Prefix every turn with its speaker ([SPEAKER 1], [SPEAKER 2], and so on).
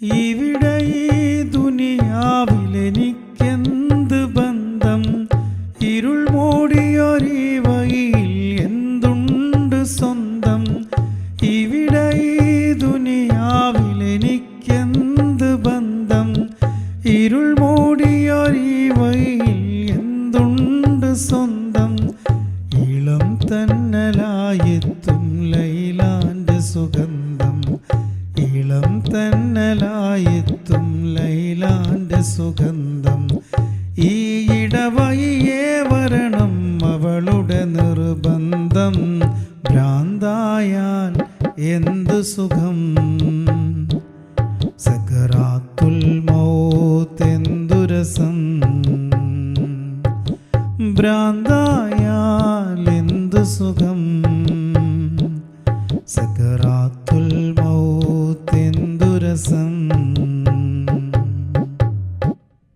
[SPEAKER 1] ഇവിടെ ഈ ദുനിയാവിലെനിക്കെന്ത് ബന്ധം? ഇരുൾ മൂടിയൊരീ വഴിയിൽ എന്തുണ്ട് സ്വന്തം? ഇവിടെ ഈ ദുനിയാവിലെനിക്കെന്ത് ബന്ധം? ഇരുൾ മൂടിയൊരീ വഴിയിൽ എന്തുണ്ട് സ്വന്തം? ഇളം തന്നലായെത്തും ലൈലാന്റെ സുഗന്ധം, ഇളം തന്നലായെത്തും ലൈലാന്റെ സുഗന്ധം. ഈ ഇടവഴിയേ വരണം അവളുടെ നിർബന്ധം. ഭ്രാന്തായാൽ എന്തു സുഖം, സകറാത്തുൽ മൗത്ത് എന്തു രസം. ഭ്രാന്തായാൽ എന്തു സുഖം, സകറാത്തുൽ മൗത്ത് എന്തു രസം.